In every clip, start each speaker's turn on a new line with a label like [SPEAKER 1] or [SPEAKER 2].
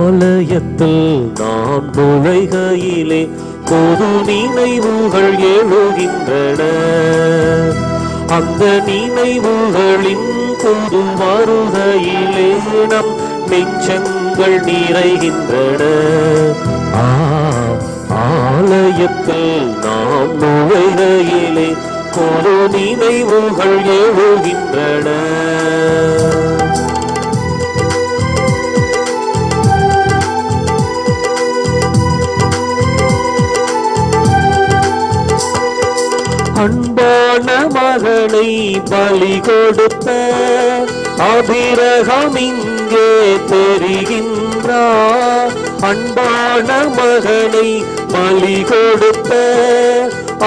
[SPEAKER 1] ஆலயத்தில் நான் நுழைகையிலே பொது நினைவுகள் எழுகின்றன. அந்த நினைவுகளின் பொது வருகையிலே நம் நெஞ்சங்கள் நிறைகின்றன. ஆலயத்தில் நாம் நுழைகையிலே பொது நினைவுகள் எழுகின்றன. அன்பான மகனை பலி கொடுத்த ஆபிரகாம் இங்கே தெரிகின்றார். அன்பான மகனை பலி கொடுத்த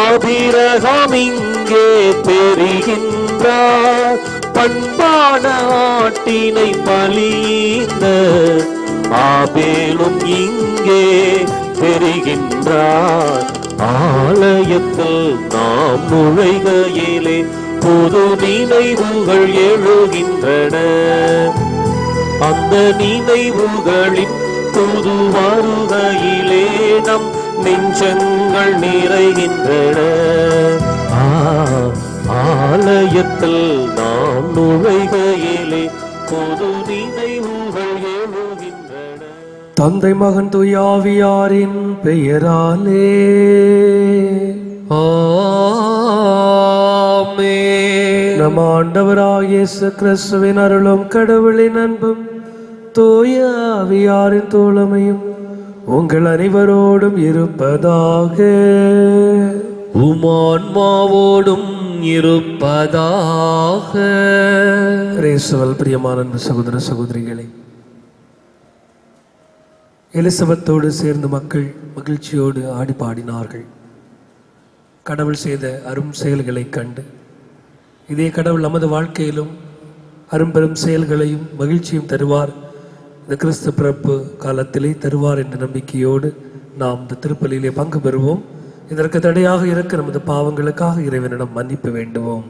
[SPEAKER 1] ஆபிரகாம் இங்கே தெரிகின்றார். பண்பான ஆட்டினை பலியிந்த ஆபேலும் இங்கே தெரிகின்றார். ஆலயத்தில் நாம் நுழைகையிலே புது நினைவுகள் எழுகின்றன. அந்த நினைவுகளின் புது வருகையிலே நம் நெஞ்சங்கள் நிறைகின்றன. ஆலயத்தில் நாம் நுழைகையிலே புது நினைவுகள் எழுகின்றன.
[SPEAKER 2] தந்தை மகன் தூய ஆவியாரின் பெயராலே
[SPEAKER 3] ஆமென்.
[SPEAKER 2] நம் ஆண்டவராகிய இயேசு கிறிஸ்துவின் அருளும் கடவுளின் அன்பும் தூய ஆவியாரின் தோழமையும் உங்கள் அனைவரோடும் இருப்பதாக.
[SPEAKER 3] உமான்மாவோடும் இருப்பதாக.
[SPEAKER 2] இயேசுவில் பிரியமான அன்பு சகோதர சகோதரிகளே, எலிசபெத்தோடு சேர்ந்து மக்கள் மகிழ்ச்சியோடு ஆடி பாடினார்கள். கடவுள் செய்த அரும் செயல்களை கண்டு இதே கடவுள் நமது வாழ்க்கையிலும் அரும்பெரும் செயல்களையும் மகிழ்ச்சியும் தருவார், இந்த கிறிஸ்து பிறப்பு காலத்திலே தருவார் என்ற நம்பிக்கையோடு நாம் இந்த திருப்பலியிலே பங்கு பெறுவோம். இதற்கு தடையாக இருக்க நமது பாவங்களுக்காக இறைவனிடம் மன்னிப்பு வேண்டுவோம்.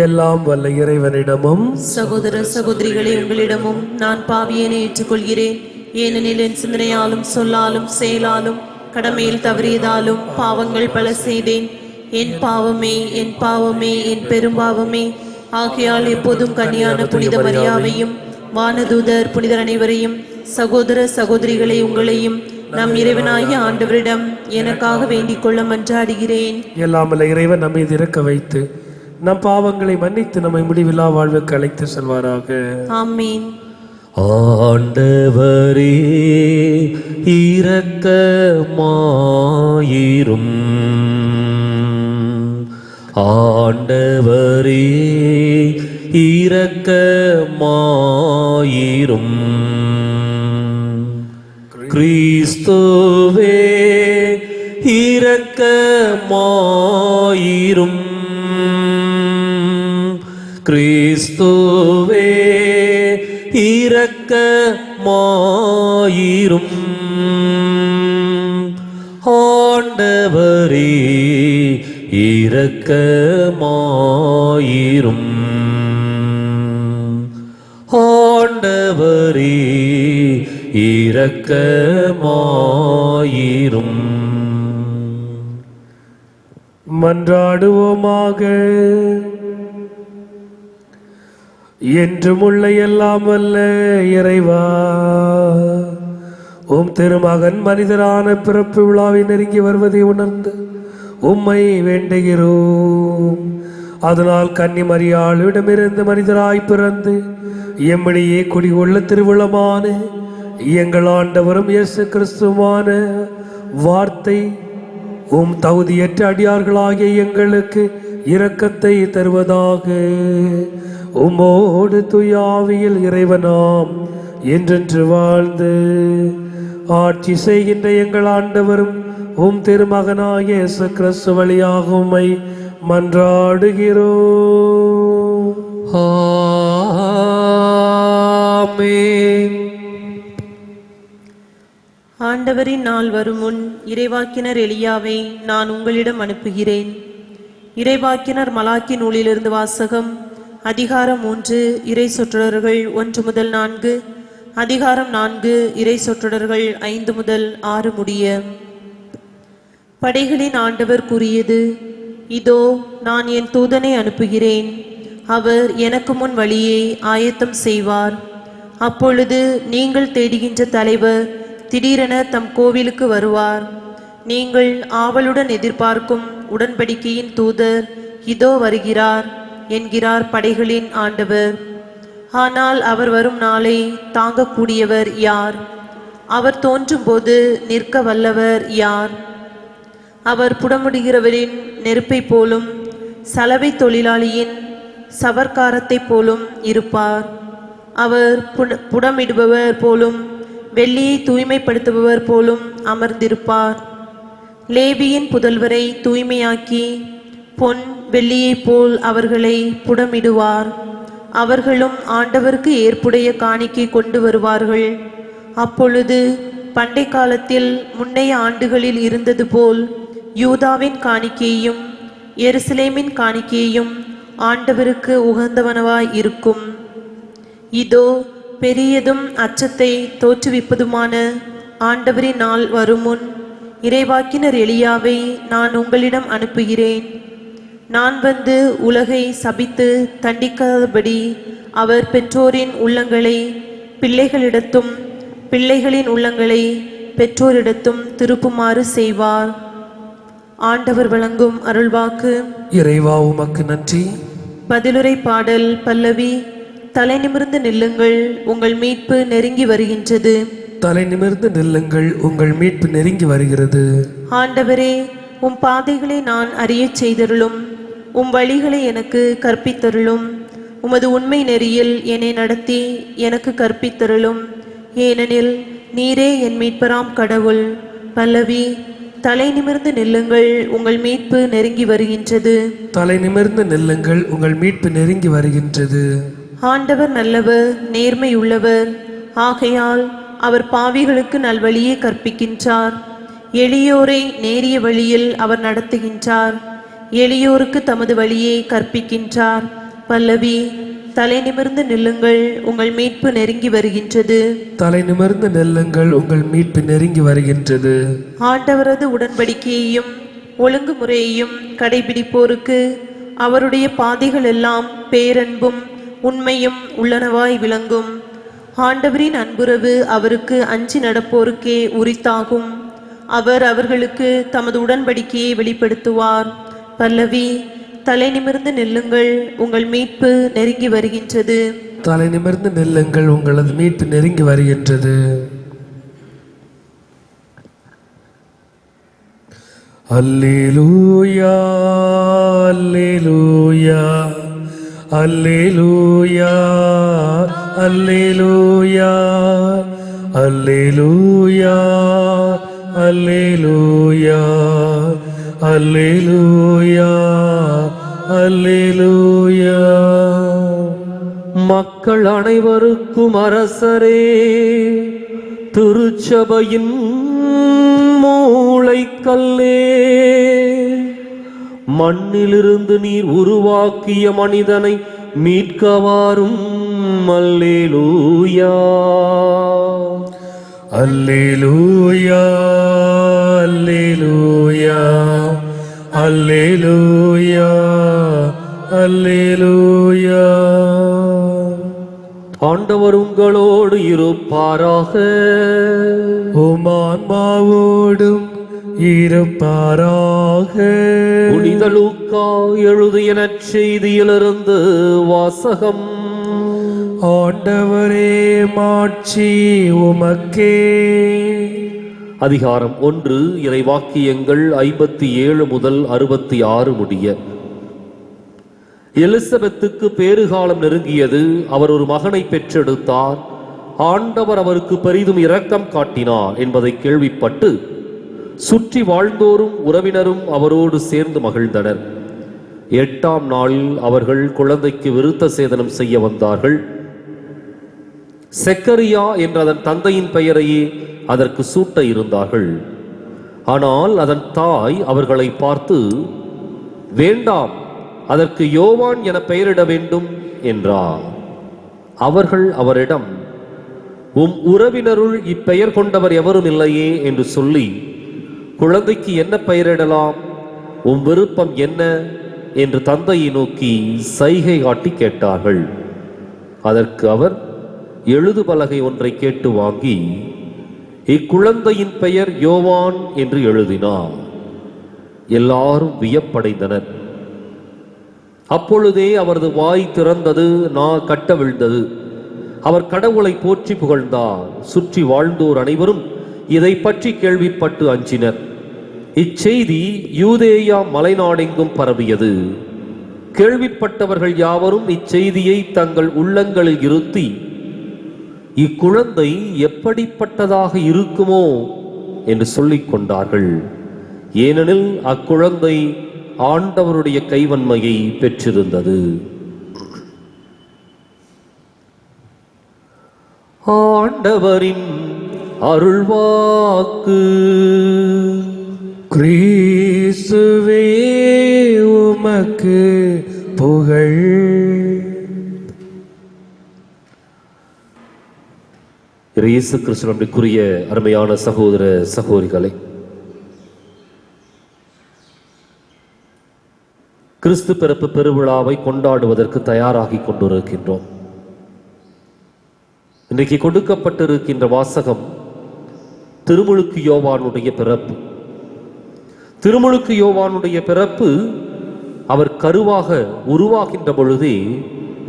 [SPEAKER 2] எல்லாம் வல்ல இறைவனிடமும்
[SPEAKER 4] சகோதர சகோதரிகளே உங்களிடமும் நான் பாவியனை ஏற்றுக்கொள்கிறேன். ஏனெனில் என் சிந்தனையாலும் சொல்லாலும் செயலாலும் கடமையில் தவறியதாலும் பாவங்கள் பல செய்தேன். என் பாவமே என் பாவமே என் பெரும்பாவமே. ஆகையால் எப்போதும் கன்னியான புனித மரியாவையும் வானதூதர் புனிதர் அனைவரையும் சகோதர சகோதரிகளை உங்களையும் நம் இறைவனாகிய ஆண்டவரிடம் எனக்காக வேண்டிக் கொள்ள மன்றாடுகிறேன்.
[SPEAKER 2] எல்லாம் வல்ல இறைவன் நம்மை இறக்க வைத்து நம் பாவங்களை மன்னித்து நம்மை முடிவில்லா வாழ்வுக்கு அழைத்து செல்வாராக.
[SPEAKER 4] ஆமீன்.
[SPEAKER 1] ஆண்டவரே இரக்கமாயிரும். ஆண்டவரே இரக்கமாயிரும். கிறிஸ்துவே இரக்கமாயிரும். கிறிஸ்துவே இரக்கமாயிரும். ஆண்டவரே இரக்கமாயிரும். ஆண்டவரே இரக்கமாயிரும்.
[SPEAKER 2] மன்றாடுவோமாக. என்றும் உள்ள எல்லாம் வல்ல இறைவா, உம் திருமகன் மனிதரான பிறப்பு விழாவை நெருங்கி வருவதை உணர்ந்து உம்மை வேண்டுகிறோம். அதனால் கன்னி மரியாளிடமிருந்து மனிதராய் பிறந்து எம்மிடையே குடிகொள்ள திருவிழமான எங்கள் ஆண்டவரும் இயேசு கிறிஸ்துவான வார்த்தை உம் தகுதியற்ற அடியார்களாகிய எங்களுக்கு இரக்கத்தை தருவதாக. உம்மோடு துயாவியில் இறைவனாம் என்றென்று வாழ்ந்து ஆட்சி செய்கின்ற எங்கள் ஆண்டவரும் உம் திருமகனாகிய இயேசு கிறிஸ்து வழியாக உம்மை மன்றாடுகிறோம்.
[SPEAKER 3] ஆமென்.
[SPEAKER 4] ஆண்டவரின் நாள் வரும் முன் இறைவாக்கினர் எலியாவை நான் உங்களிடம் அனுப்புகிறேன். இறைவாக்கினர் மலாக்கி நூலிலிருந்து வாசகம். அதிகாரம் 3 இறை சொற்றொடர்கள் 1 முதல் 4, அதிகாரம் 4 இறை சொற்றொடர்கள் 5 முதல் 6 முடிய. படைகளின் ஆண்டவர் கூறியது: இதோ நான் என் தூதனை அனுப்புகிறேன், அவர் எனக்கு முன் வழியை ஆயத்தம் செய்வார். அப்பொழுது நீங்கள் தேடுகின்ற தலைவர் திடீரென தம் கோவிலுக்கு வருவார். நீங்கள் ஆவலுடன் எதிர்பார்க்கும் உடன்படிக்கையின் தூதர் இதோ வருகிறார் என்கிறார் படைகளின் ஆண்டவர். ஆனால் அவர் வரும் நாளை தாங்கக்கூடியவர் யார்? அவர் தோன்றும்போது நிற்க வல்லவர் யார்? அவர் புடமுடுகிறவரின் நெருப்பை போலும் சலவை தொழிலாளியின் சவர்க்காரத்தை போலும் இருப்பார். அவர் புடமிடுபவர் போலும் வெள்ளியை தூய்மைப்படுத்துபவர் போலும் அமர்ந்திருப்பார். லேவியின் புதல்வரை தூய்மையாக்கி பொன் வெள்ளியைப் போல் அவர்களை புடமிடுவார். அவர்களும் ஆண்டவருக்கு ஏற்புடைய காணிக்கை கொண்டு வருவார்கள். அப்பொழுது பண்டை காலத்தில் முன்னைய ஆண்டுகளில் இருந்தது போல் யூதாவின் காணிக்கையும் எருசலேமின் காணிக்கையும் ஆண்டவருக்கு உகந்தவனவாய் இருக்கும். இதோ பெரியதும் அச்சத்தை தோற்றுவிப்பதுமான ஆண்டவரின் நாள் வருமுன் இறைவாக்கினர் எலியாவை நான் உங்களிடம் அனுப்புகிறேன். நான் வந்து உலகை சபித்து தண்டிக்காதபடி அவர் பெற்றோரின் உள்ளங்களை பிள்ளைகளிடத்தும் பிள்ளைகளின் உள்ளங்களை பெற்றோரிடத்தும் திருப்புமாறு செய்வார். ஆண்டவர் வழங்கும் அருள்வாக்கு.
[SPEAKER 2] இறைவா உமக்கு நன்றி.
[SPEAKER 4] பதிலுரை பாடல் பல்லவி. தலை நிமிர்ந்து நில்லுங்கள், உங்கள் மீட்பு நெருங்கி வருகின்றது.
[SPEAKER 2] தலை நிமிர்ந்து நில்லுங்கள், உங்கள் மீட்பு நெருங்கி வருகிறது.
[SPEAKER 4] ஆண்டவரே, உம் பாதைகளை நான் அறியச் செய்தருளும், உம் வழிகளை எனக்கு கற்பித்தருளும். உமது உண்மை நெறியில் என்னை நடத்தி எனக்கு கற்பித்தருளும். ஏனெனில் நீரே என் மீட்பராம் கடவுள். பல்லவி. தலை நிமிர்ந்து நில்லுங்கள், உங்கள் மீட்பு நெருங்கி வருகின்றது.
[SPEAKER 2] தலை நிமிர்ந்து நில்லுங்கள், உங்கள் மீட்பு நெருங்கி வருகின்றது.
[SPEAKER 4] ஆண்டவர் நல்லவர், நேர்மையுள்ளவர். ஆகையால் அவர் பாவிகளுக்கு நல்வழியை கற்பிக்கின்றார். எளியோரை நேரிய வழியில் அவர் நடத்துகின்றார். எளியோருக்கு தமது வழியை கற்பிக்கின்றார். பல்லவி. தலை நிமிர்ந்து நில்லுங்கள், உங்கள் மீட்பு நெருங்கி வருகின்றது.
[SPEAKER 2] தலை நிமிர்ந்து நில்லுங்கள், உங்கள் மீட்பு நெருங்கி வருகின்றது.
[SPEAKER 4] ஆண்டவரது உடன்படிக்கையையும் ஒழுங்குமுறையையும் கடைபிடிப்போருக்கு அவருடைய பாதைகள் எல்லாம் பேரன்பும் உண்மையும் உள்ளனவாய் விளங்கும். ஆண்டவரின் அன்புறவு அவருக்கு அஞ்சி நடப்போருக்கே உரித்தாகும். அவர் அவர்களுக்கு தமது உடன்படிக்கையை வெளிப்படுத்துவார். பல்லவி. தலை நிமிர்ந்து நில்லுங்கள், உங்கள் மீட்பு நெருங்கி வருகின்றது.
[SPEAKER 2] தலை நிமிர்ந்து நில்லுங்கள், உங்களது மீட்பு நெருங்கி வருகின்றது. அல்லேலூயா, அல்லேலூயா, அல்லேலூயா, அல்லேலூயா, அல்லேலூயா, அல்லேலூயா, அல்லேலூயா, அல்லேலூயா.
[SPEAKER 1] மக்கள் அனைவருக்கும் அரசரே, திருச்சபையின் மூளைக்கல்லே, மண்ணிலிருந்து நீர் உருவாக்கிய மனிதனை மீட்கவாரும். அல்லேலூயா,
[SPEAKER 2] அல்லேலூயா, அல்லேலூயா, அல்லேலூயா, அல்லேலூயா.
[SPEAKER 1] ஆண்டவர் உங்களோடு இருப்பாராக.
[SPEAKER 2] உம் ஆன்மாவோடும் இருப்பாராக.
[SPEAKER 1] புனித லூக்கா எழுதிய நற்செய்தியிலிருந்து வாசகம்.
[SPEAKER 2] ஆண்டவரே, மாட்சி உமக்கே.
[SPEAKER 1] அதிகாரம் 1 இறைவாக்கியங்கள் 57 முதல் 66 முடிய. எலிசபெத்துக்கு பேறுகாலம் நெருங்கியது. அவர் ஒரு மகனை பெற்றெடுத்தார். ஆண்டவர் அவருக்கு பெரிதும் இரக்கம் காட்டினார் என்பதை கேள்விப்பட்டு சுற்றி வாழ்ந்தோரும் உறவினரும் அவரோடு சேர்ந்து மகிழ்ந்தனர். 8ஆம் நாளில் அவர்கள் குழந்தைக்கு விருத்த சேதனம் செய்ய வந்தார்கள். செக்கரியா என்ற அதன் தந்தையின் பெயரையே அதற்கு சூட்ட இருந்தார்கள். ஆனால் அதன் தாய் அவர்களை பார்த்து, வேண்டாம், அதற்கு யோவான் என பெயரிட வேண்டும் என்றார். அவர்கள் அவரிடம், உம் உறவினருள் இப்பெயர் கொண்டவர் எவரும் இல்லையே என்று சொல்லி, குழந்தைக்கு என்ன பெயரிடலாம், உம் விருப்பம் என்ன என்று தந்தையை நோக்கி சைகை காட்டி கேட்டார்கள். அதற்கு அவர் எழுது பலகை ஒன்றை கேட்டு வாங்கி, இக்குழந்தையின் பெயர் யோவான் என்று எழுதினார். எல்லாரும் வியப்படைந்தனர். அப்பொழுதே அவரது வாய் திறந்தது, கட்ட விழுந்தது. அவர் கடவுளை போற்றி புகழ்ந்தார். சுற்றி வாழ்ந்தோர் அனைவரும் இதை பற்றி கேள்விப்பட்டு அஞ்சினர். இச்செய்தி யூதேயா மலைநாடெங்கும் பரவியது. கேள்விப்பட்டவர்கள் யாவரும் இச்செய்தியை தங்கள் உள்ளங்களில் இருத்தி, இக்குழந்தை எப்படிப்பட்டதாக இருக்குமோ என்று சொல்லிக் கொண்டார்கள். ஏனெனில் அக்குழந்தை ஆண்டவருடைய கைவன்மையை பெற்றிருந்தது. ஆண்டவரின் அருள்வாக்கு.
[SPEAKER 2] கிறிஸ்துவே உமக்கு புகழ்.
[SPEAKER 1] இயேசு கிறிஸ்துவுக்குரிய அருமையான சகோதர சகோதரிகளை, கிறிஸ்து பிறப்பு பெருவிழாவை கொண்டாடுவதற்கு தயாராகி கொண்டிருக்கின்றோம். இன்றைக்கு கொடுக்கப்பட்டிருக்கின்ற வாசகம் திருமுழுக்கு யோவானுடைய பிறப்பு. திருமுழுக்கு யோவானுடைய பிறப்பு அவர் கருவாக உருவாகின்ற பொழுதே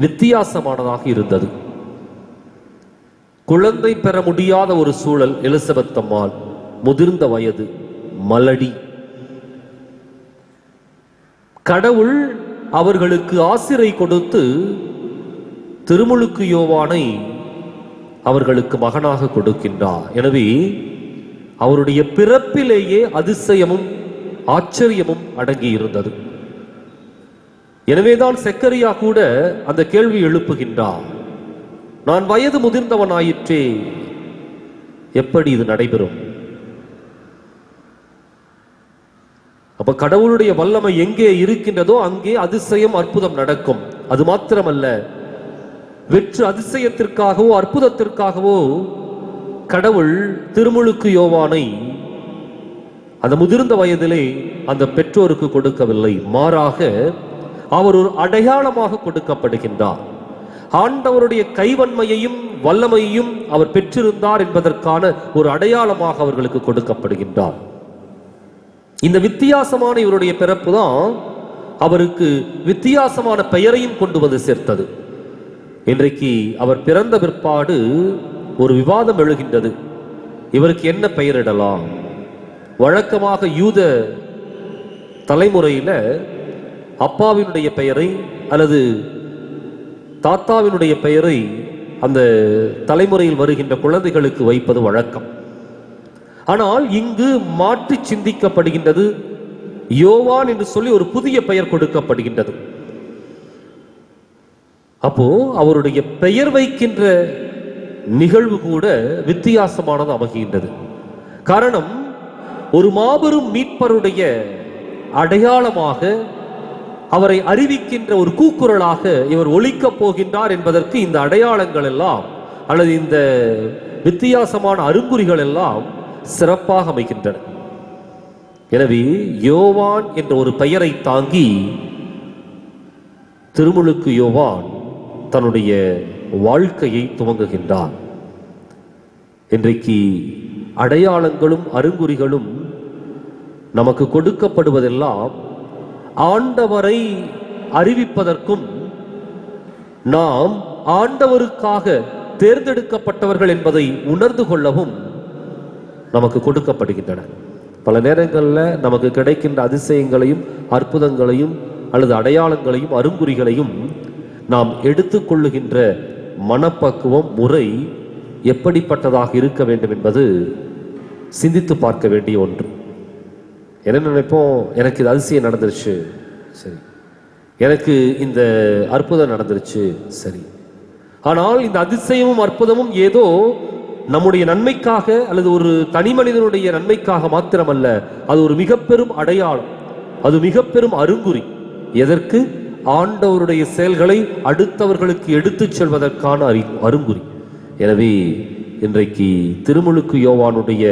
[SPEAKER 1] வித்தியாசமானதாக இருந்தது. குழந்தை பெற முடியாத ஒரு சூழல். எலிசபெத் அம்மாள் முதிர்ந்த வயது, மலடி. கடவுள் அவர்களுக்கு ஆசிரை கொடுத்து திருமுழுக்கு யோவானை அவர்களுக்கு மகனாக கொடுக்கின்றார். எனவே அவருடைய பிறப்பிலேயே அதிசயமும் ஆச்சரியமும் அடங்கி இருந்தது. எனவேதான் செக்கரியா கூட அந்த கேள்வி எழுப்புகின்றார், நான் வயது முதிர்ந்தவனாயிற்றே, எப்படி இது நடைபெறும்? அப்ப கடவுளுடைய வல்லமை எங்கே இருக்கின்றதோ அங்கே அதிசயம் அற்புதம் நடக்கும். அது மாத்திரமல்ல, வெற்று அதிசயத்திற்காகவோ அற்புதத்திற்காகவோ கடவுள் திருமுழுக்கு யோவானை அந்த முதிர்ந்த வயதிலே அந்த பெற்றோருக்கு கொடுக்கவில்லை. மாறாக அவர் ஒரு அடையாளமாக கொடுக்கப்படுகின்றார். ஆண்டவருடைய கைவன்மையையும் வல்லமையையும் அவர் பெற்றிருந்தார் என்பதற்கான ஒரு அடையாளமாக அவர்களுக்கு கொடுக்கப்படுகின்றார். இந்த வித்தியாசமான இவருடைய பிறப்பு தான் அவருக்கு வித்தியாசமான பெயரையும் கொண்டு வந்து சேர்த்தது. இன்றைக்கு அவர் பிறந்த பிற்பாடு ஒரு விவாதம் எழுகின்றது, இவருக்கு என்ன பெயரிடலாம்? வழக்கமாக யூத தலைமுறையில அப்பாவினுடைய பெயரை அல்லது தாத்தாவினுடைய பெயரை அந்த தலைமுறையில் வருகின்ற குழந்தைகளுக்கு வைப்பது வழக்கம். ஆனால் இங்கு மாற்றி சிந்திக்கப்படுகின்றது. யோவான் என்று சொல்லி ஒரு புதிய பெயர் கொடுக்கப்படுகின்றது. அப்போ அவருடைய பெயர் வைக்கின்ற நிகழ்வு கூட வித்தியாசமானது அமைகின்றது. காரணம், ஒரு மாபெரும் மீட்பருடைய அடையாளமாக அவரை அறிவிக்கின்ற ஒரு கூக்குரலாக இவர் ஒலிக்கப் போகின்றார் என்பதற்கு இந்த அடையாளங்கள் எல்லாம் அல்லது இந்த வித்தியாசமான அறிகுறிகள் எல்லாம் சிறப்பாக அமைகின்றன. எனவே யோவான் என்ற ஒரு பெயரை தாங்கி திருமுழுக்கு யோவான் தன்னுடைய வாழ்க்கையை துவங்குகின்றார். இன்றைக்கு அடையாளங்களும் அறிகுறிகளும் நமக்கு கொடுக்கப்படுவதெல்லாம் ஆண்டவரை அறிவிப்பதற்கும் நாம் ஆண்டவருக்காக தேர்ந்தெடுக்கப்பட்டவர்கள் என்பதை உணர்ந்து கொள்ளவும் நமக்கு கொடுக்கப்படுகின்றன. பல நேரங்களில் நமக்கு கிடைக்கின்ற அதிசயங்களையும் அற்புதங்களையும் அல்லது அடையாளங்களையும் அறிகுறிகளையும் நாம் எடுத்துக்கொள்ளுகின்ற மனப்பக்குவம் முறை எப்படிப்பட்டதாக இருக்க வேண்டும் என்பது சிந்தித்து பார்க்க வேண்டிய ஒன்று. என்ன நினைப்போம், எனக்கு இது அதிசயம் நடந்துருச்சு, சரி, எனக்கு இந்த அற்புதம் நடந்துருச்சு, சரி. ஆனால் இந்த அதிசயமும் அற்புதமும் ஏதோ நம்முடைய நன்மைக்காக அல்லது ஒரு தனி மனிதனுடைய நன்மைக்காக மாத்திரமல்ல, அது ஒரு மிக பெரும் அடையாளம். அது மிக பெரும் அறிகுறி. எதற்கு? ஆண்டவருடைய செயல்களை அடுத்தவர்களுக்கு எடுத்துச் செல்வதற்கான அறிகுறி. எனவே இன்றைக்கு திருமுழுக்கு யோவானுடைய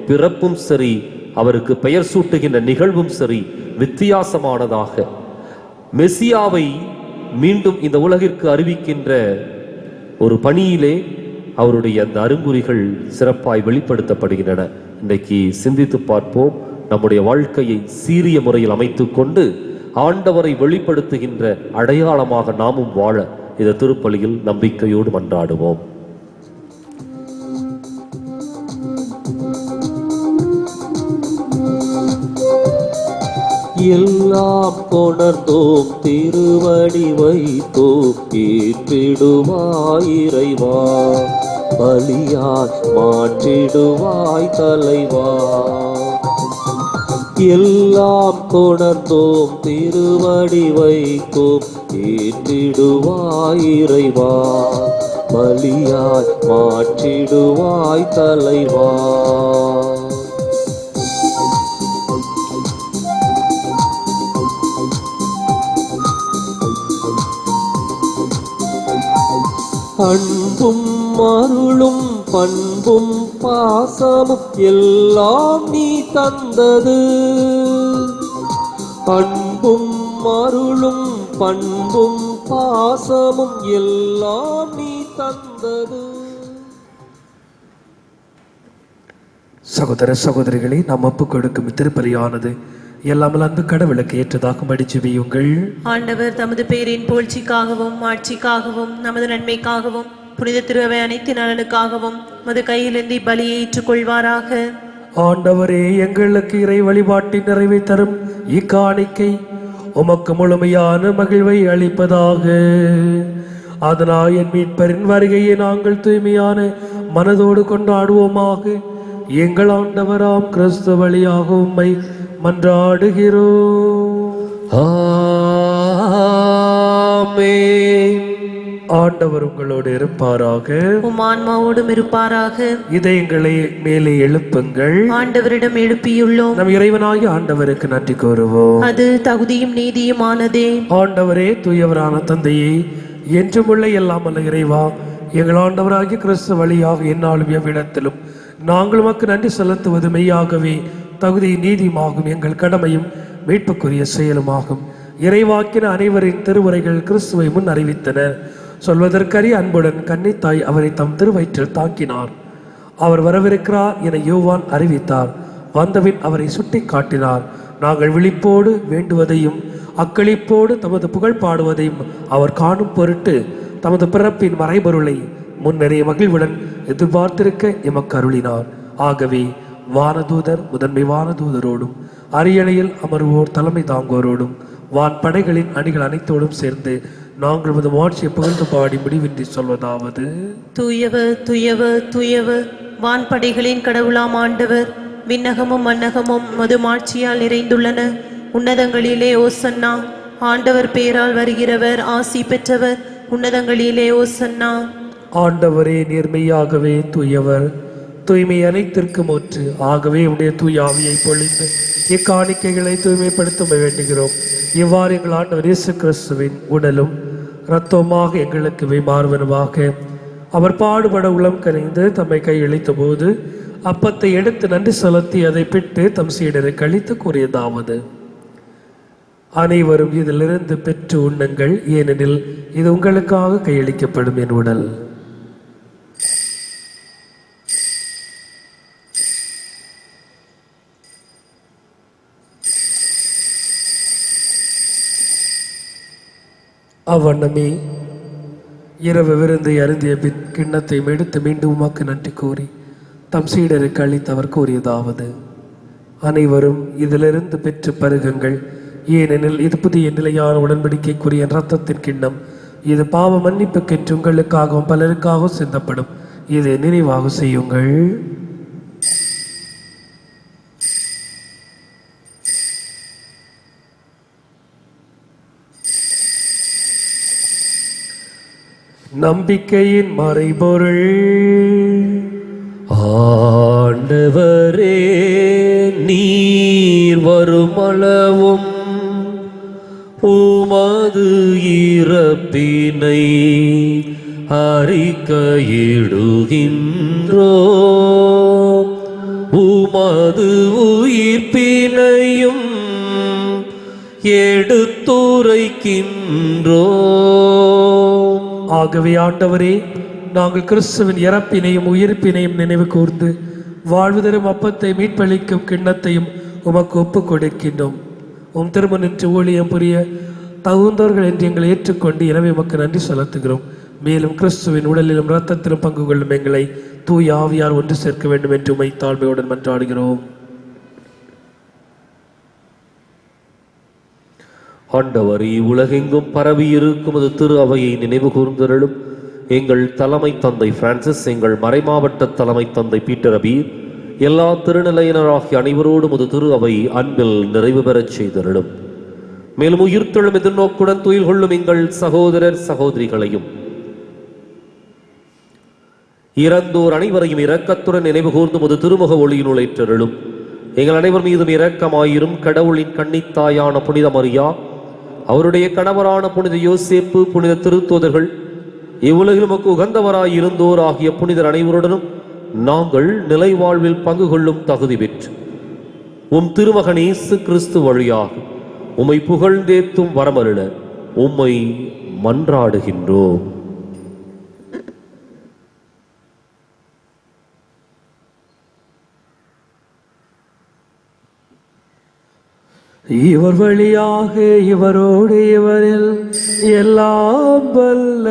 [SPEAKER 1] பிறப்பும் சரி, அவருக்கு பெயர் சூட்டுகின்ற நிகழ்வும் சரி, வித்தியாசமானதாக மெசியாவை மீண்டும் இந்த உலகிற்கு அறிவிக்கின்ற ஒரு பணியிலே அவருடைய அந்த அறிகுறிகள் சிறப்பாய் வெளிப்படுத்தப்படுகின்றன. இன்றைக்கு சிந்தித்து பார்ப்போம். நம்முடைய வாழ்க்கையை சீரிய முறையில் அமைத்துக் கொண்டு ஆண்டவரை வெளிப்படுத்துகின்ற அடையாளமாக நாமும் வாழ இந்த திருப்பலியில் நம்பிக்கையோடு மன்றாடுவோம்.
[SPEAKER 3] எல்லாம் கொணர்ந்தோம் திருவடி வைத்தோம் ஏற்றிடுவாய் இறைவா, பலியாய் மாற்றிடுவாய் தலைவா. எல்லாம் கொணர்ந்தோம் திருவடி வைத்தோம் ஏற்றிடுவாய் இறைவா, பலியாய் மாற்றிடுவாய் தலைவா. அன்பும் அருளும் பண்பும் பாசமும் எல்லாம் நீ தந்தது. அன்பும் அருளும் பண்பும் பாசமும் எல்லாம் நீ தந்தது.
[SPEAKER 2] சகோதர சகோதரிகளை நாம் ஒப்புக் கொடுக்கும் திருப்பலியானது எல்லாமல் அன்பு கடவுளுக்கு ஏற்றதாக மடிச்சுவியுங்கள்.
[SPEAKER 4] ஆண்டவர் தமது பேரின் புகழ்ச்சிக்காகவும் ஆட்சிக்காகவும் நமது நன்மைக்காகவும் புனித திருவை அனைத்து நலனுக்காகவும் மது கையிலிருந்து பலியை ஏற்றுக்கொள்வாராக.
[SPEAKER 2] ஆண்டவரே, எங்களுக்கு இறை வழிபாட்டின் நிறைவை தரும் இக்காணிக்கை உமக்கு முழுமையான மகிழ்வை அளிப்பதாக. அதனால் என் மீட்பரின் வருகையை நாங்கள் தூய்மையான மனதோடு கொண்டாடுவோமாக. எங்கள் ஆண்டவராம் கிறிஸ்து வழியாக உம்மை மன்றாடுகிறோம்.
[SPEAKER 3] ஆமென்.
[SPEAKER 2] ஆண்டவர் உங்களோடு இருப்பாராக,
[SPEAKER 4] உம் ஆன்மாவோடும் இருப்பாராக.
[SPEAKER 2] இதயங்களை மேலே எழுப்புங்கள்.
[SPEAKER 4] ஆண்டவரிடம் எழுப்பியுள்ளோம்.
[SPEAKER 2] நம் இறைவனாகிய ஆண்டவருக்கு நன்றி கூறுவோம்.
[SPEAKER 4] அது தகுதியும் நீதியுமானதே.
[SPEAKER 2] ஆண்டவரே, தூயவரான தந்தையே, என்றுமுள்ள எல்லாம் அல்ல இறைவா, எங்கள் ஆண்டவராகிய கிறிஸ்து வழியாக எந்நாளும் எவ்விடத்திலும் நாங்கள் உமக்கு நன்றி செலுத்துவது மெய்யாகவே தகுதி நீதியுமாகும், எங்கள் கடமையும் மீட்புக்குரிய செயலுமாகும். இறைவாக்கின அனைவரின் திருவுரைகள் கிறிஸ்துவை முன் அறிவித்தன. சொல்வதற்கரிய அன்புடன் கன்னித்தாய் அவரை தம் திருவயிற்றில் தாங்கினார். அவர் வரவிருக்கிறார் என யோவான் அறிவித்தார். வந்தபின் அவரை சுட்டி காட்டினார். நாங்கள் விழிப்போடு வேண்டுவதையும் அக்களிப்போடு தமது புகழ் பாடுவதையும் அவர் காணும் பொருட்டு தமது பிறப்பின் மறைபொருளை முன்னரே மகிழ்வுடன் எதிர்பார்த்திருக்க எமக்கு அருளினார். ஆகவே வானதூதர் முதன்மை வானதூதரோடும் அரியணையில் அமர்வோர் தலைமை தாங்குவோரோடும் வான் படைகளின் அணிகள் அனைத்தோடும் சேர்ந்து நாங்கள் மது மாட்சியை புகழ்ந்து பாடி முடிவின்றி சொல்வதாவது:
[SPEAKER 4] தூயவர் தூயவர் தூயவர், வான்படைகளின் கடவுளாம் ஆண்டவர். விண்ணகமும் மன்னகமும் மது மாட்சியால் நிறைந்துள்ளன. உன்னதங்களிலே ஓசன்னா. ஆண்டவர் பேரால் வருகிறவர் ஆசி பெற்றவர். உன்னதங்களிலே ஓசன்னா.
[SPEAKER 2] ஆண்டவரே, நேர்மையாகவே தூயவர், தூய்மை அனைத்திற்கும் ஒற்று. ஆகவே உடைய தூய ஆவியை பொழிந்து இக்காணிக்கைகளை தூய்மைப்படுத்த வேண்டுகிறோம். இவ்வாறு எங்கள் ஆண்டவர் இயேசு கிறிஸ்துவின் உடலும் இரத்தமாக எங்களுக்கு மாறுவனவாக. அவர் பாடுபட உளம் கனிந்து தம்மை கையளித்த போது அப்பத்தை எடுத்து நன்றி செலுத்தி அதை பிட்டு தம் சீடரை கழித்து கூறியதாவது: அனைவரும் இதிலிருந்து பெற்று உண்ணுங்கள், ஏனெனில் இது உங்களுக்காக கையளிக்கப்படும் என் உடல். அவ்வண்ணமே இரவு விருந்தை அருந்திய பின் கிண்ணத்தை எடுத்து மீண்டும் உமக்கு நன்றி கூறி தம் சீடருக்கு அளித்தவர் கூறியதாவது: அனைவரும் இதிலிருந்து பெற்று பருகுங்கள், ஏனெனில் இது புதிய நிலையான உடன்படிக்கைக்குரிய இரத்தத்தின் கிண்ணம். இது பாவ மன்னிப்புக்கென்று உங்களுக்காகவும் பலருக்காகவும் சிந்தப்படும். இதை நினைவாக செய்யுங்கள். நம்பிக்கையின் மறைபொருள்.
[SPEAKER 3] ஆண்டவரே, நீர் வருமளவும்
[SPEAKER 1] இறப்பினை அறிக்கையிடுகின்றோ, உமது உயிர்ப்பினையும் எடுத்துரைக்கின்றோ.
[SPEAKER 2] ஆகவே ஆண்டவரே, நாங்கள் கிறிஸ்துவின் இறப்பினையும் உயிர்ப்பினையும் நினைவு கூர்ந்து வாழ்வு தரும் அப்பத்தை மீட்பளிக்கும் கிண்ணத்தையும் உமக்கு ஒப்புக் கொடுக்கின்றோம். உம் திருமணின்று ஊழியம் புரிய தகுந்தவர்கள் என்று எங்களை ஏற்றுக்கொண்டு எனவே உமக்கு நன்றி செலுத்துகிறோம். மேலும் கிறிஸ்துவின் உடலிலும் இரத்தத்திலும் பங்கு கொள்ளும் எங்களை தூய ஆவியார் ஒன்று சேர்க்க வேண்டும் என்று உம்மை தாழ்மையுடன் மன்றாடுகிறோம்.
[SPEAKER 1] ஆண்டவரே, உலகெங்கும் பரவி இருக்கும் அது திரு அவையை நினைவு கூர்ந்தருளும். எங்கள் தலைமை தந்தை பிரான்சிஸ், எங்கள் மறைமாவட்ட தலைமை தந்தை பீட்டர் அபீர், எல்லா திருநிலையினராகிய அனைவரோடும் அது திரு அவை அன்பில் நிறைவு பெறச் செய்தருளும். மேலும் உயிர்த்தெழும் எதிர்நோக்குடன் துயில் கொள்ளும் எங்கள் சகோதரர் சகோதரிகளையும் இறந்தோர் அனைவரையும் இரக்கத்துடன் நினைவு கூர்ந்தும் அது திருமுக ஒளியினுள் ஏற்றருளும். எங்கள் அனைவர் மீதும் இரக்கமாயிரும். கடவுளின் கன்னித்தாயான புனித மரியா, அவருடைய கணவரான புனித யோசேப்பு, புனித திருத்தூதர்கள், இவ்வுலகில் உமக்கு உகந்தவராய் இருந்தோர் ஆகிய புனிதர் அனைவருடனும் நாங்கள் நிலை வாழ்வில் பங்கு கொள்ளும் தகுதி பெற்று உம் திருமகன் இயேசு கிறிஸ்து வழியாக உம்மை புகழ்ந்தேத்தும் வரமருள உம்மை மன்றாடுகின்றோம்.
[SPEAKER 2] இவர் வழியாக இவரோடு இவரில் எல்லாம் வல்ல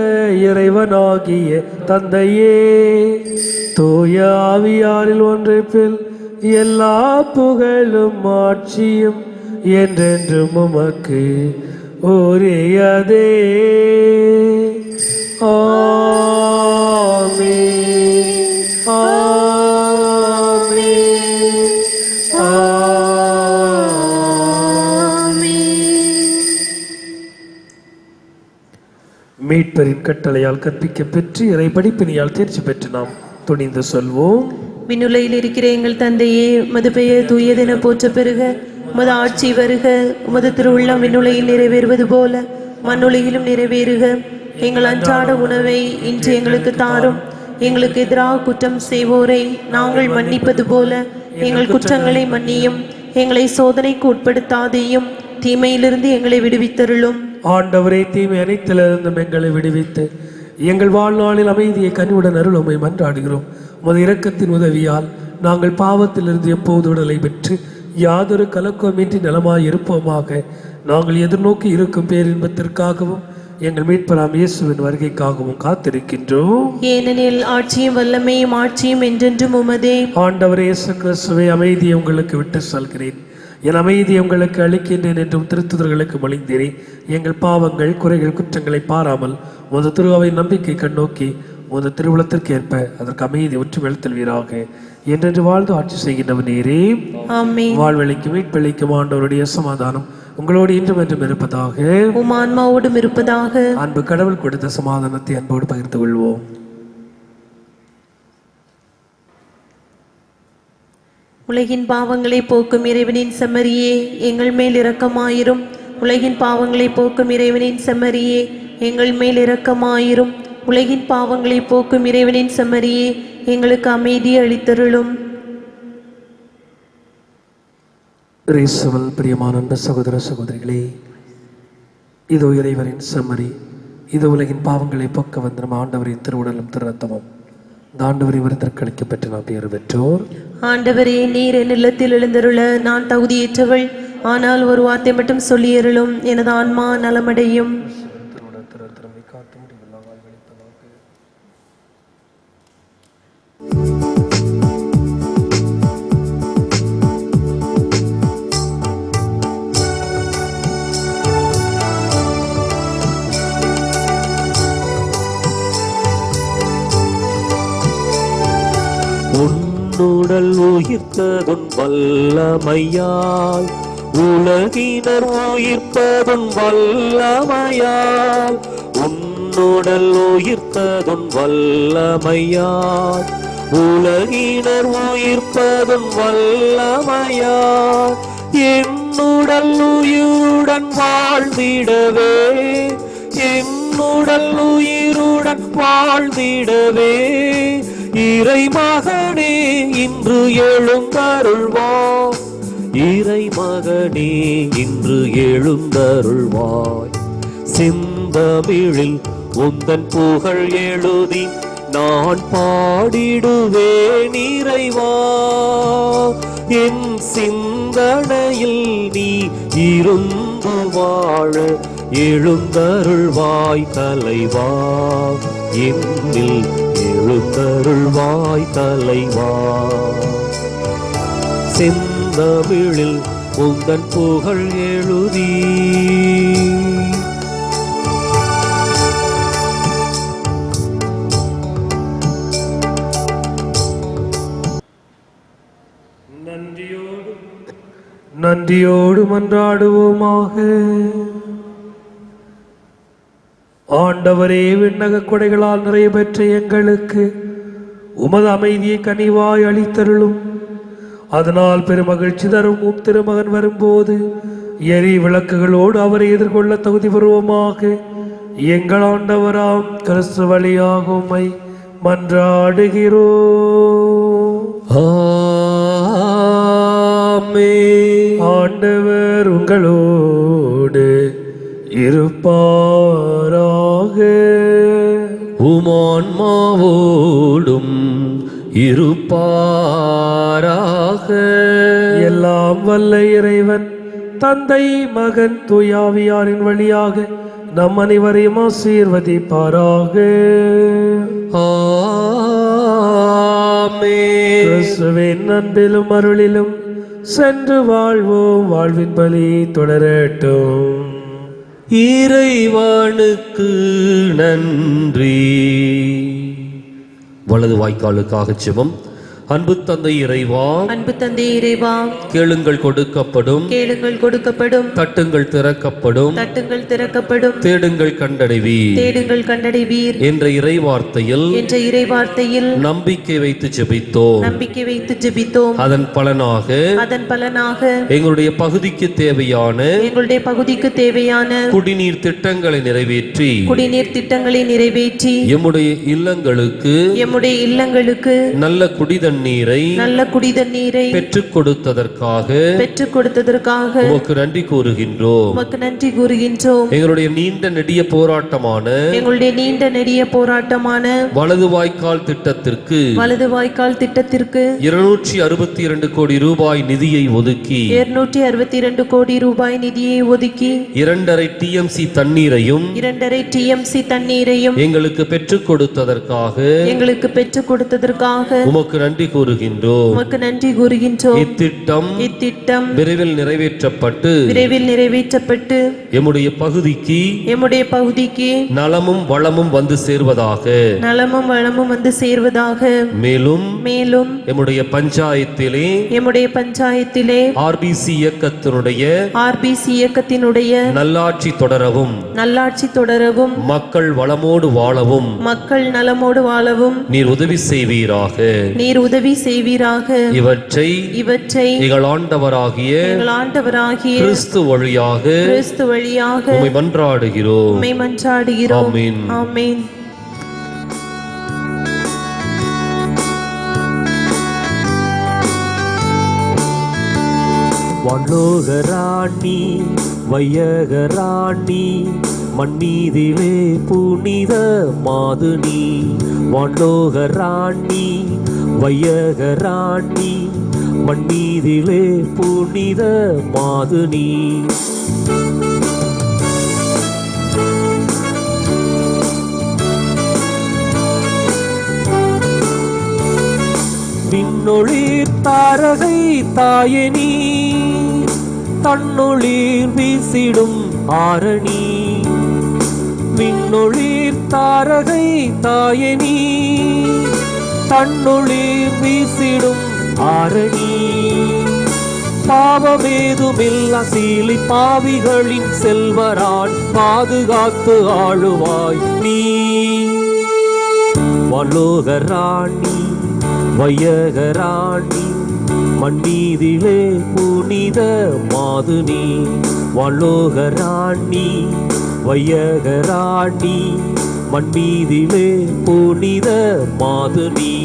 [SPEAKER 2] இறைவனாகிய தந்தையே, தூய ஆவியாரில் ஒன்றிப்பில் எல்லா புகழும் ஆட்சியும் என்றென்றும் உமக்கு உரியதே. ஆமென், ஆமென், மீட்பரின் கட்டளையால் கற்பிக்க பெற்று இறை படிப்பினையால் தேர்ச்சி பெற்று நாம் துணிந்து சொல்வோம்.
[SPEAKER 4] விண்ணுலகில் இருக்கிற எங்கள் தந்தையே, உமது பெயர் தூயதென போற்ற பெறுக. உமது ஆட்சி வருக. உமது திருவுள்ளம் விண்ணுலகில் நிறைவேறுவது போல மண்ணுலகிலும் நிறைவேறுக. எங்கள் அன்றாட உணவை இன்று எங்களுக்கு தாரும். எங்களுக்கு எதிராக குற்றம் செய்வோரை நாங்கள் மன்னிப்பது போல எங்கள் குற்றங்களை மன்னியும். எங்களை சோதனைக்கு உட்படுத்தாதேயும், தீமையிலிருந்து எங்களை விடுவித்தருளும்.
[SPEAKER 2] ஆண்டவரே, தீமை அனைத்திலிருந்தும் எங்களை விடுவித்து எங்கள் வாழ்நாளில் அமைதியை கனிவுடன் அருளுமை மன்றாடுகிறோம். உமது இரக்கத்தின் உதவியால் நாங்கள் பாவத்திலிருந்து எப்போது விடுதலை பெற்று யாதொரு கலக்கமின்றி நலமாய் இருப்போமாக. நாங்கள் எதிர்நோக்கி இருக்கும் பேரின்பத்திற்காகவும் எங்கள் மீட்பராம் இயேசுவின் வருகைக்காகவும் காத்திருக்கின்றோம்.
[SPEAKER 4] ஏனெனில் ஆட்சியும் வல்லமையும் ஆட்சியும் என்றென்றும் உமதே.
[SPEAKER 2] ஆண்டவர் இயேசு கிறிஸ்துவே, அமைதியை உங்களுக்கு விட்டு செல்கிறேன், என் அமைதியை உங்களுக்கு அளிக்கின்றேன் என்றும் திருத்துதர்களுக்கு மொழிந்தேனே. எங்கள் பாவங்கள், குறைகள், குற்றங்களை பாராமல் உமது திருவை நம்பிக்கை கண்ணோக்கி உமது திருவுளத்திற்கு ஏற்ப அதற்கு அமைதி ஒற்று வெளுத்தல்வீராக. என்றென்று வாழ்ந்து ஆட்சி செய்கின்றவர் நீரே.
[SPEAKER 4] ஆமென்.
[SPEAKER 2] வாழ்வெளிக்கும் மீட்பளிக்கும் ஆண்டவருடைய சமாதானம் உங்களோடு இன்றும் என்றும் இருப்பதாக.
[SPEAKER 4] உம் ஆன்மாவோடும் இருப்பதாக.
[SPEAKER 2] அன்பு கடவுள் கொடுத்த சமாதானத்தை அன்போடு பகிர்ந்து கொள்வோம்.
[SPEAKER 4] உலகின் பாவங்களை போக்கும் இறைவனின் செம்மறியே, எங்கள் மேல் இரக்கமாயிரும். உலகின் பாவங்களை போக்கும் இறைவனின் செம்மறியே, எங்கள் மேல் இரக்கமாயிரும். உலகின் பாவங்களை போக்கும் இறைவனின் செம்மறியே, எங்களுக்கு அமைதியை அளித்தருளும்.
[SPEAKER 2] இயேசுவில் பிரியமான அன்பு சகோதர சகோதரிகளே, இதோ இறைவனின் செம்மறி, இது உலகின் பாவங்களை போக்க வந்த நம் ஆண்டவரின் திருவுடலும் திருரத்தமும். இந்த ஆண்டவரின் விருந்திற்கு அளிக்கப்பட்டு நாம் பேறு பெற்றோர்.
[SPEAKER 4] ஆண்டவரே, நீர் என் இல்லத்தில் எழுந்தருள நான் தகுதியற்றவள். ஆனால் ஒரு வார்த்தை மட்டும் சொல்லியருளும், எனது ஆன்மா நலமடையும்.
[SPEAKER 1] உன்னுடல் உயிர்த்ததுன் வல்லமையால் உலகினர் உயிர்ப்பதுன் வல்லமையால். உன்னுடல் உயிர்த்ததுன் வல்லமையால் உலகினர் உயிர்ப்பதுன் வல்லமையால். என்னுடல் உயிருடன் வாழ்ந்திடவே,
[SPEAKER 3] உடல் உயிருடன் வாழ்ந்திடவே இறை மகனே இன்று எழுந்தருள்வாய். இறை மகனே இன்று எழுந்தருள்வாய். செந்தமிழில் உந்தன் புகழ் எழுதி நான் பாடிடுவேன் இறைவா. என் சிந்தனையில் நீ இருந்து வாழ எழுந்தருள்வாய் தலைவா. என்னில் எழுந்தருள்வாய் தலைவா. செந்தமிழில் உந்தன் புகழ் எழுதி
[SPEAKER 2] நன்றியோடு மன்றாடுவோமாக. ஆண்டவரே, விண்ணக கொடைகளால் நிறைய பெற்ற எங்களுக்கு உமது அமைதியை கனிவாய் அளித்தருளும். அதனால் பெருமகிழ்ச்சி தரும் உம் திருமகன் வரும்போது எரி விளக்குகளோடு அவரை எதிர்கொள்ள தகுதி பெறுவோமாக. எங்கள் ஆண்டவராம் கிறிஸ்து வழியாக உம்மை மன்றாடுகிறோம்.
[SPEAKER 3] ஆமென்.
[SPEAKER 2] ஆண்டவர் உங்களோடு இருப்பாராக.
[SPEAKER 3] உமான்மாவோடும் இருப்பாராக.
[SPEAKER 2] எல்லாம் வல்ல இறைவன் தந்தை மகன் தூயாவியாரின் வழியாக நம் அனைவரையும் ஆசீர்வதிப்பாராக.
[SPEAKER 3] ஆமென்.
[SPEAKER 2] கிறிஸ்துவின் அன்பிலும் அருளிலும் சென்று வாழ்வோம். வாழ்வின் பலி தொடரட்டும்.
[SPEAKER 3] இறைவனுக்கு நன்றி.
[SPEAKER 1] வலது வாய்க்காலுக்காக ஜெபம். அன்பு தந்தை இறைவா,
[SPEAKER 4] அன்பு தந்தை இறைவா,
[SPEAKER 1] கேளுங்கள் கொடுக்கப்படும்,
[SPEAKER 4] கேளுங்கள் கொடுக்கப்படும்,
[SPEAKER 1] தட்டுங்கள் திறக்கப்படும்,
[SPEAKER 4] தட்டுங்கள் திறக்கப்படும்,
[SPEAKER 1] தேடுங்கள் கண்டடைவீர்
[SPEAKER 4] தேடுங்கள் கண்டடைவீர்
[SPEAKER 1] என்ற இறைவார்த்தையில்
[SPEAKER 4] என்ற இறைவார்த்தையில்
[SPEAKER 1] நம்பிக்கை வைத்து ஜெபித்தோம்.
[SPEAKER 4] நம்பிக்கை வைத்து ஜெபித்தோம்.
[SPEAKER 1] அதன் பலனாக எங்களுடைய பகுதிக்கு தேவையான
[SPEAKER 4] எங்களுடைய பகுதிக்கு தேவையான
[SPEAKER 1] குடிநீர் திட்டங்களை நிறைவேற்றி
[SPEAKER 4] குடிநீர் திட்டங்களை நிறைவேற்றி
[SPEAKER 1] எம்முடைய இல்லங்களுக்கு நல்ல குடிதண்ணீரை பெற்றுக் கொடுத்ததற்காக உமக்கு நன்றி கூறுகின்றோம். எங்களுடைய நீண்ட நெடிய போராட்டமான வலது வாய்க்கால் திட்டத்திற்கு 262 கோடி ரூபாய் நிதியை ஒதுக்கி 2.5 TMC தண்ணீரையும் எங்களுக்கு பெற்றுக் கொடுத்ததற்காக உமக்கு நன்றி கூறுகின்றோம். இத்திட்டம் விரைவில் நிறைவேற்றப்பட்டு எம்முடைய பகுதிக்கு நலமும் வளமும் வந்து சேர்வதாக. மேலும் எம்முடைய பஞ்சாயத்திலே RBC இயக்கத்தினுடைய நல்லாட்சி தொடரவும் மக்கள் வளமோடு வாழவும் நீர் உதவி செய்வீராக. இவற்றை எங்கள் ஆண்டவராகிய கிறிஸ்து வழியாக உம்மை மன்றாடுகிறோம். ஆமென்.
[SPEAKER 3] வானோகராணி வையகராணி மண்ணீதிலே புனித மாதுனி. வானோகராணி வையகராணி மண்ணீதிலே புனித மாதுனி. விண்ணொளிர் தாரகை தாயனி தன்னொளிர் வீசிடும் ஆரணி. விண்ணொளிர் தாரகை தாயனி தன்னொளிர் வீசிடும் ஆரணி. பாவமேதுமில்லா சீலி பாவிகளின் செல்வரான் பாதுகாத்து ஆளுவாய் நீ. வானோகராணி வையகராணி மண்ணீதிலே புனித மாது நீ, வானோகராணி வையகராணி, மண்ணீதிலே புனித மாது நீ.